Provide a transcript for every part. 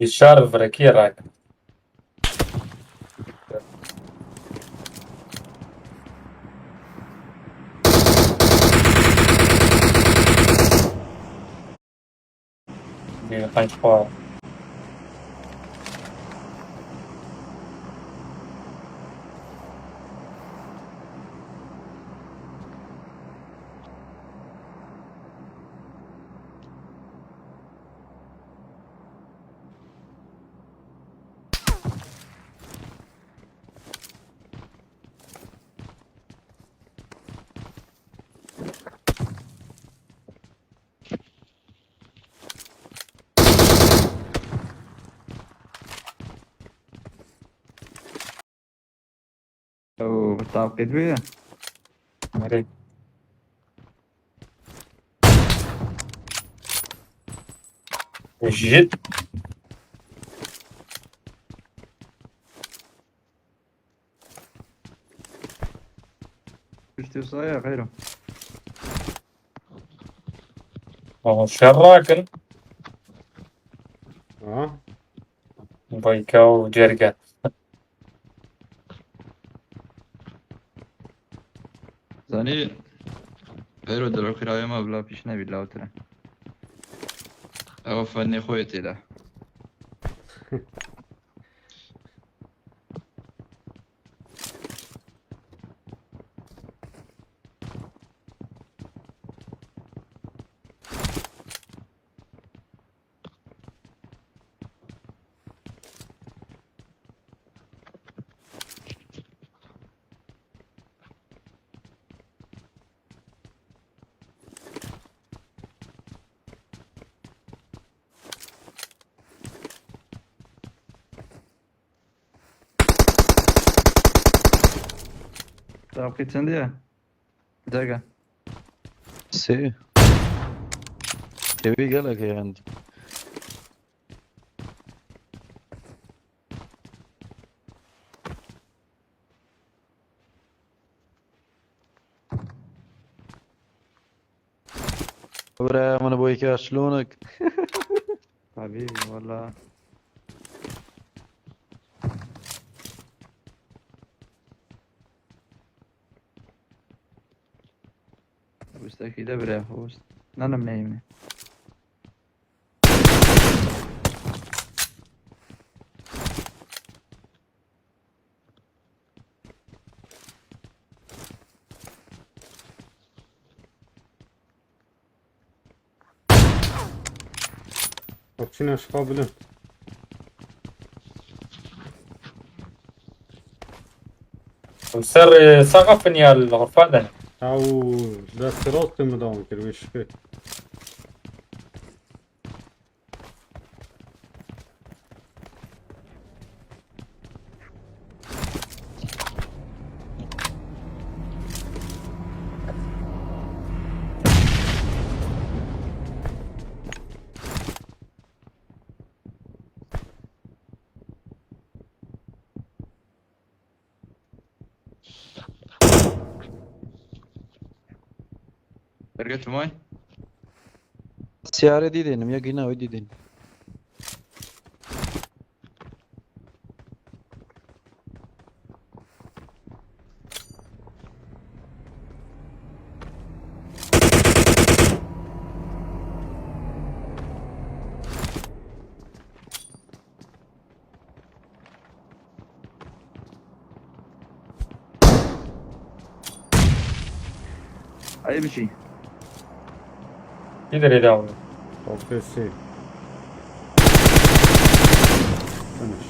الشعر فركية راك. دي خانش خواه. وبتعقد بيها. مريض. جد. مش تصايا غيره. هو شراكن اه بيكاو جرقة. زني غيره دلو كراية ما بلا پیش نبی لاو تره. او فنی خویتی ده. تعقد چندیه؟ جگه. Sì, che vigela che عندي. ابراهيم انا ابويك شلونك؟ حبیبی والله. وستکی ده بره خوست. ننم نیمه. وقتنا قابلين وسر سقفني الغرفة. او ده صراط مدام كرويش كي برگت مای؟ سيارة دي دين ميا جينا ودي دين. ای بشی. يقدر يداوم. اوكي سي فنش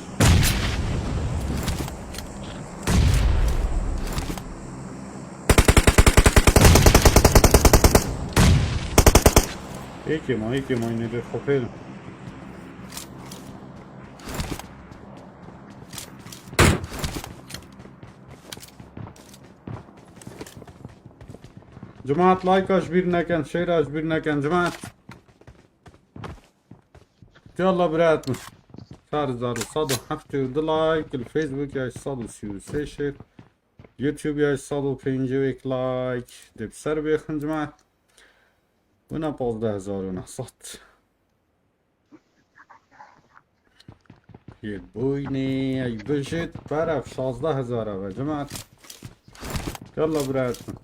هيك ما ينبي خفيل جماعة لايك اجبرنا كان شير اجبرنا كان جماعة يلا براتنا صار زارو صادو حفتي لايك الفيسبوك يا صادو سي شير يوتيوب يا صادو بينجويك لايك دي بسربي خن جماعة ونا 15,000 ونحصت یه بوینی ای بجد برف 16,000 و جماعت يلا براتنا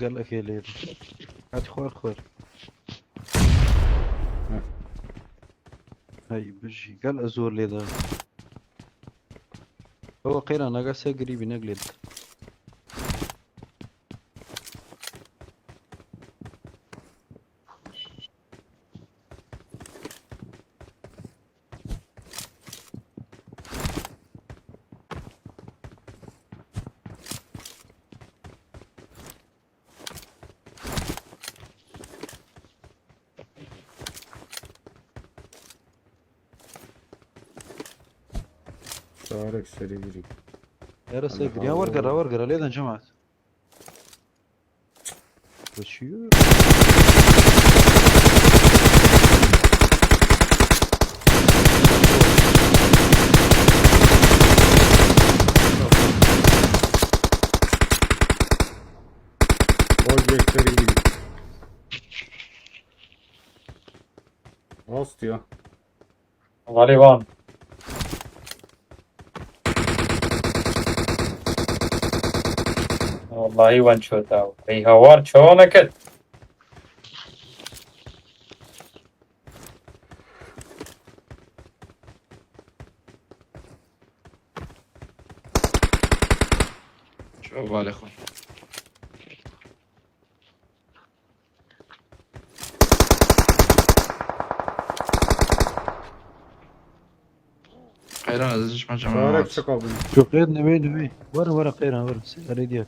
قال لك يا ليل هات خوار خوار هاي بجي قال ازور لي ذا هو قيل انا قاس قريب نقلد طارق سريري يا رسا قري يا ورقرة ورقرة ليه ذا جماعة وشيو Ozbek سريري Ostya غالبا والله وين شوتاو هي هوار شلونك شو بالي اخوي. خيران ازيش مع طارق جماعات. شكابي شو قيد نبي ورا قيرها ورا سيارة ديال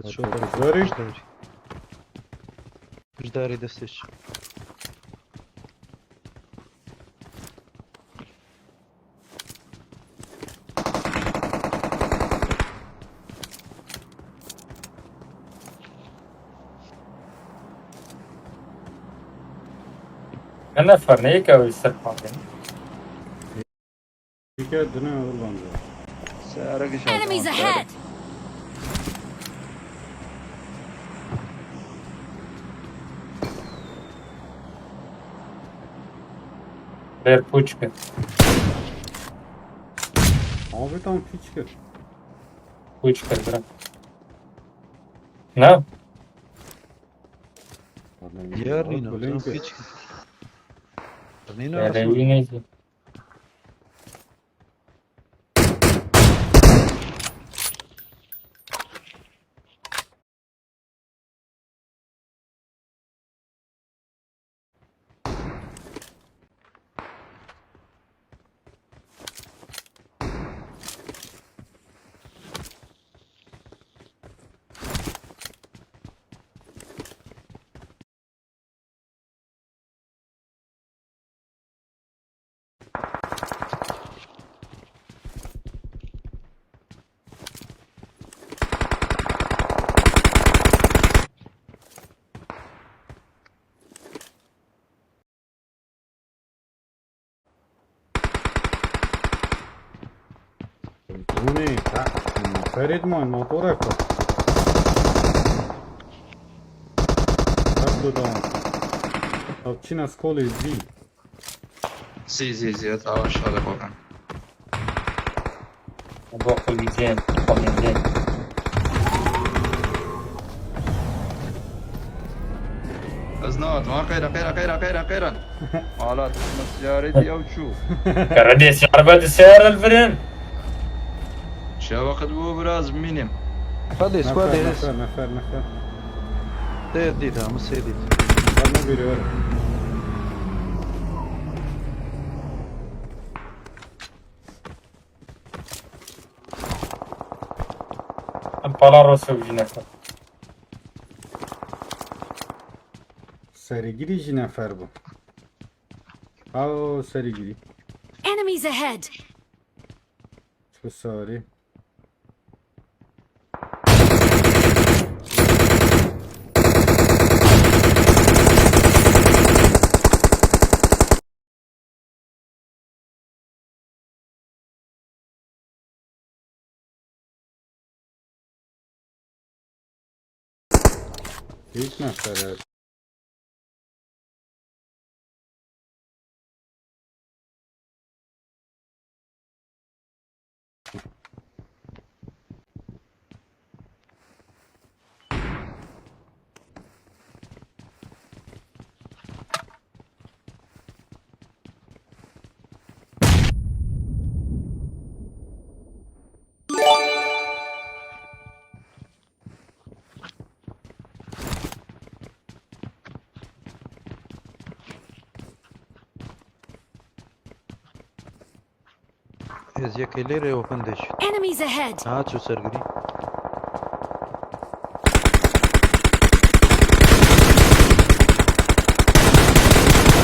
شو زوري؟ مش داري دستش انا فرنيك او يستقبل Dikkat edin ha ulan. سيارة Enemies ahead! غير بوشك Abi tam piç gir. بوشك برا نعم يا رينا Blinken. فيتش رينا يا رسول ليني Tony, Ferit moj, motorek. Tako da. Općina skole zi. زي تعال ان شاء الله فوقا. موضوع خليجين خليجين از نوات ما خيرا مالات السيارة أو شو كرديس عربة السيارة الفرن. شو وقت بو براز مينم Hadi squad Nefer, es. nefer. Seyir ama seyir. Bana biri var. Palaros وجينا. Serigiri ji nefer bu. Ao serigiri. Enemies ahead! Çok sorry. Hiç nefer evet. Ez yakelere ofandeş. Enemies ahead! Ha şu sergiri.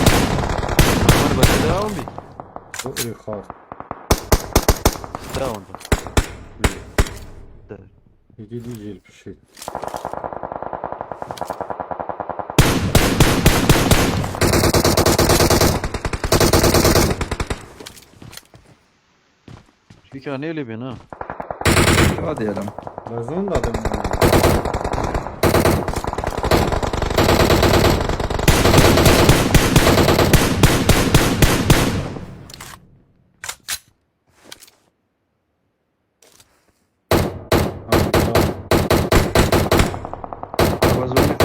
Amar bak devam bir. Bu ırkar. Devam da. İki diyeceğim bir şey. Şu kan öyle bir ha. شو ديالهم Lazon da adam. غزوني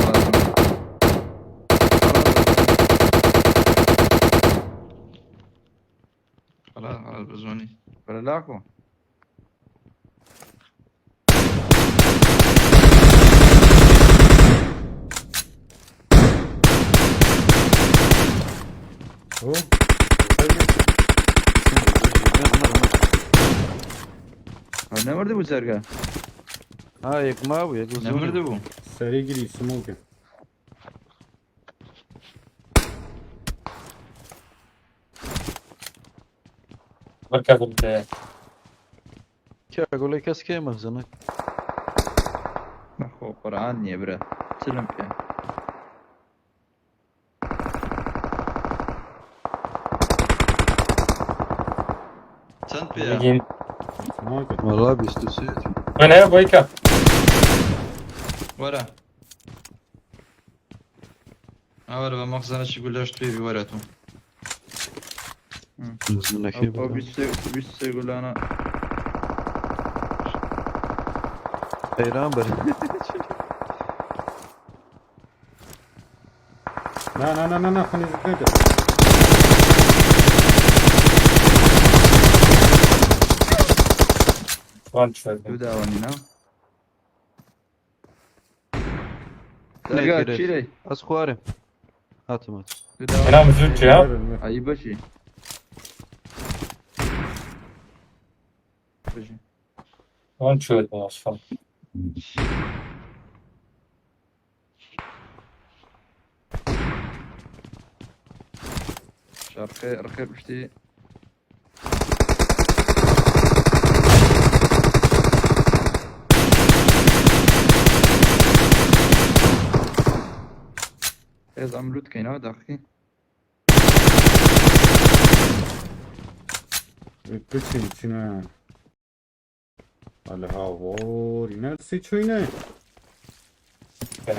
خلاص خلاص بزوني ولا لاكو O. ne vardı bu serga? Ha yakma bu yak Ne vardı bu? Serigiri smoke. بركب ال Ki اقول لك اسكي مخزنك. أخو قرآن يا برا سلم كان سنت بيا يجين. Smoke. Vallahi bir üstüsü. وين هي بويكا؟ ورا ورا بمخزنة يقول لاش تبيبي وراتو Mızmına أو بيس يقول أنا Hayran bari. Na, خلينا نتنجد. وان شوي. يداوني نعم Ne سرقا gerek? تشيلي Az kuarım. Atım at. يداوني انا مزوج يا. أي بشي بشي وان شوي اصلا. شارخي رخي بشتي Ez amlut kaynağı dahi Bütün içine. Alhavor. Neresi çöğüne?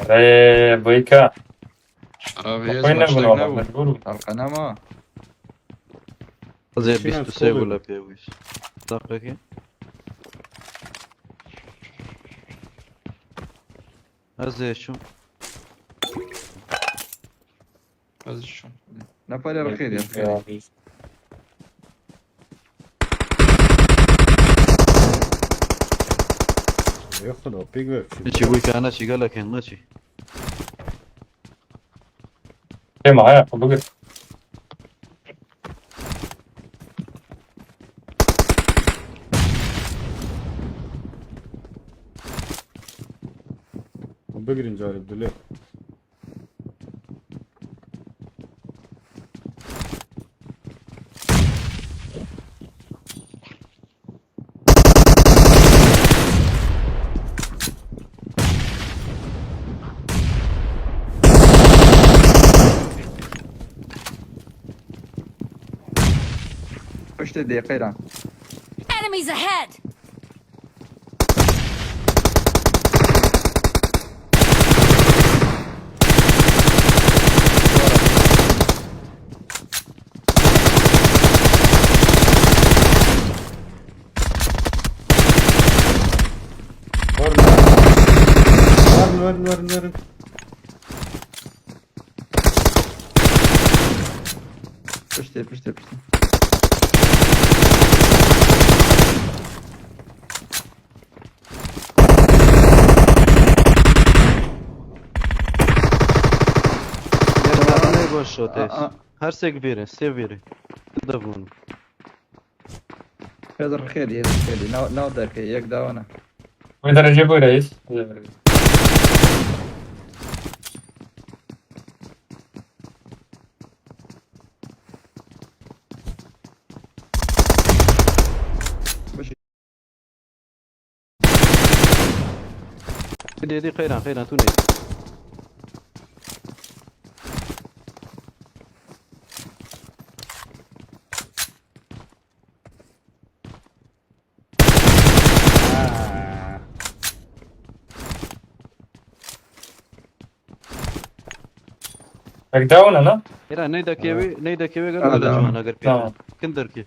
ري بويكا. عربي وين يزمع نقول شتاق والله نبو مجبور. القناة ما Az ya bir İçine üstüsü kolu. gol yapıyor bu iş. Dakika ki. Az ya şu. شون نفر الخير يا الخير ياخد بيج ويب نشي ويك انا شي قال لك نشي ايه معايا بقول بقرين جارب دليل خش تدي قيران Enemies ahead! ورن پشتی نه باش شوتش هر سه بیره سه بیره دبون هذا الخير هذا الخير ناو درك ياك داونا وين اجيبه يا ريس دي خيران توني باك داون انا خيران نيدا كيوي قال ولا جوان اگر تمام كندر كي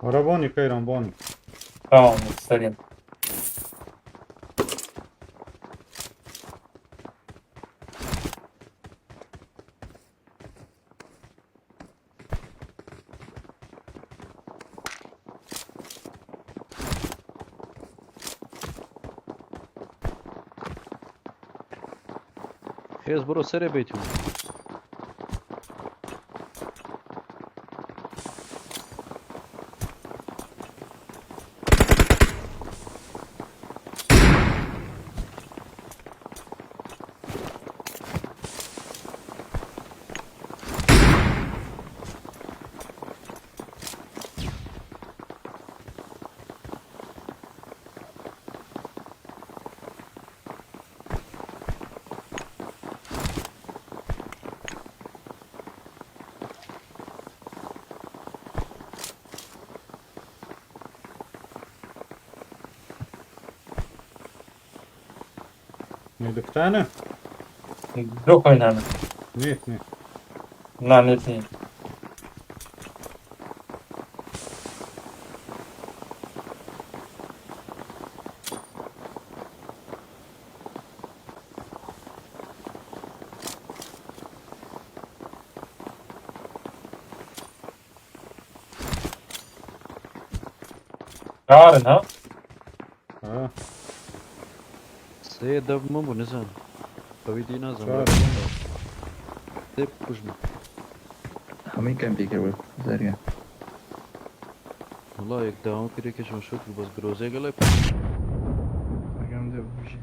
ورا كيران بوني تمام سليم خيز برو سري بيتهم نيدك تاني دوك وين انا نيت نعم الاثنين عارن ها سيد دب مو نزان فبيدي نازم شارع. دب كوجمه همين كان بيك زاريا والله يك داون كده كش مشوت بس جروزي قال كان ده بوجي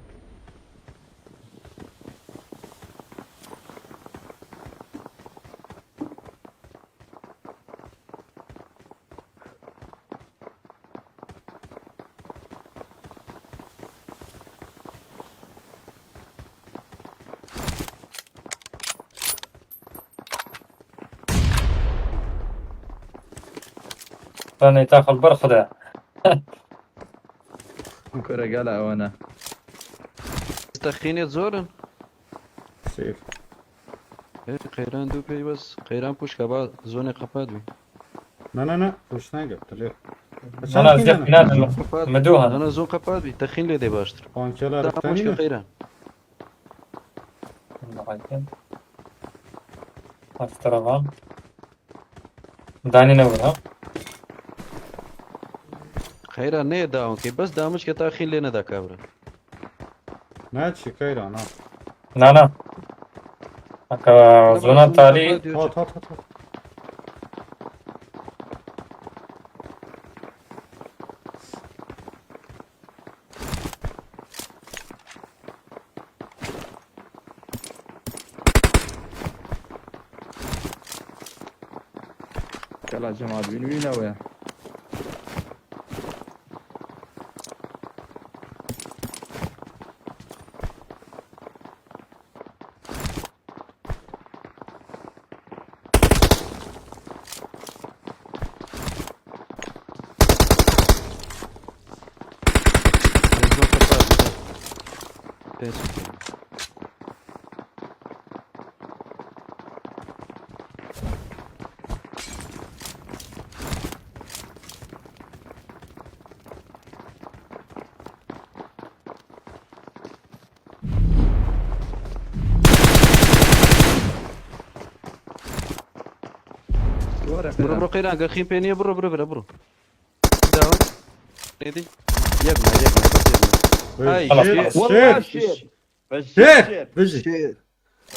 ثاني تاخذ برخدة كرة قلع وانا تخيني زورن سيف خيران دو بي بس خيران بوش كبا زوني قفاد بي لا وش ناقب تليه أنا أزيد بنات مدوها. انا زون قپات بی تخین لیده باشتر Pankeler دا مشکل tane. خیره أفترض داني نورها. خیره نه داون که بس دامش که تخین لی ندا کابره Ne çıkayla ha. نا أكا زونا تالي At at at. يلا يا جماعة وين وين زون قپات بی پیسو که برو برو قیران گخیم پینیه برو برو برو برو داون نیدی یک نه یک نه هاي Shit. والله Shit. شير بس Shit. شير Bizi.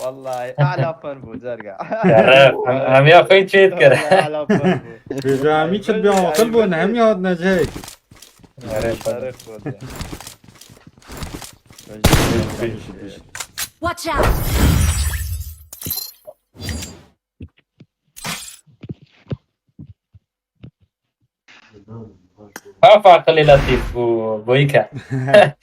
والله اعلى فربو زرقاء يا ريت هم يا أخي تشيت والله كده. اعلى فربو Bijami çıl bir akıl bu ne hem yad necek. يا ريت تاريخ والله. Watch out! خاف عقلي لطيف بويكا.